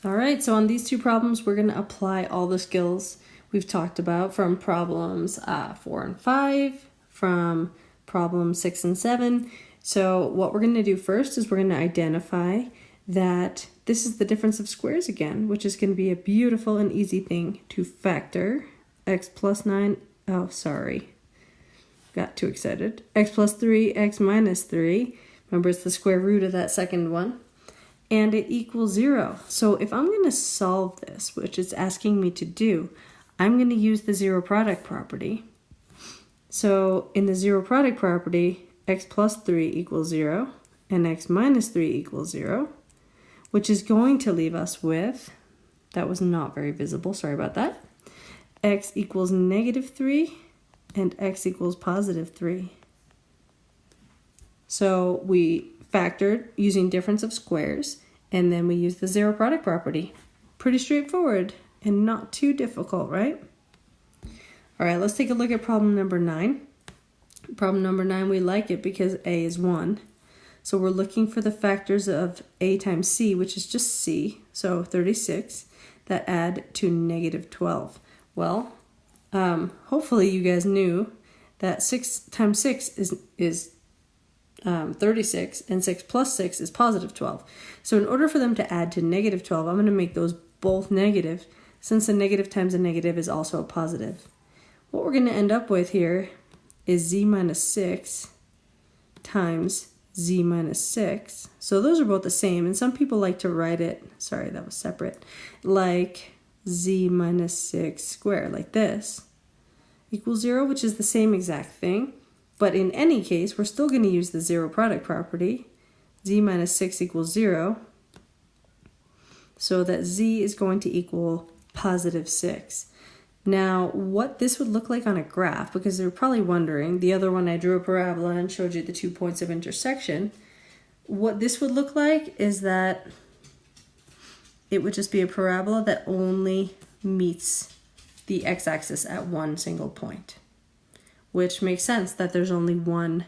All right, so on these two problems, we're going to apply all the skills we've talked about from problems 4 and 5, from problems 6 and 7. So what we're going to do first is we're going to identify that this is the difference of squares again, which is going to be a beautiful and easy thing to factor. X plus 9, oh, sorry, got too excited. X plus 3, x minus 3. Remember, it's the square root of that second one. And it equals 0. So if I'm going to solve this, which it's asking me to do, I'm going to use the zero product property. So in the zero product property, x plus 3 equals 0 and x minus 3 equals 0, which is going to leave us with, that was not very visible, sorry about that, x equals negative 3 and x equals positive 3. So we factored using difference of squares, and then we use the zero product property. Pretty straightforward and not too difficult, right? All right, let's take a look at problem number 9. Problem number 9, we like it because a is 1. So we're looking for the factors of a times c, which is just c, so 36, that add to negative 12. Well, hopefully you guys knew that 6 times 6 is 36, and 6 plus 6 is positive 12. So in order for them to add to negative 12, I'm going to make those both negative, since a negative times a negative is also a positive. What we're going to end up with here is z minus 6 times z minus 6. So those are both the same, and some people like to write it, sorry, that was separate, like z minus 6 squared, like this, equals 0, which is the same exact thing. But in any case, we're still going to use the zero product property. Z minus 6 equals 0. So that z is going to equal positive 6. Now, what this would look like on a graph, because you're probably wondering, the other one I drew a parabola and showed you the 2 points of intersection. What this would look like is that it would just be a parabola that only meets the x-axis at one single point, which makes sense that there's only one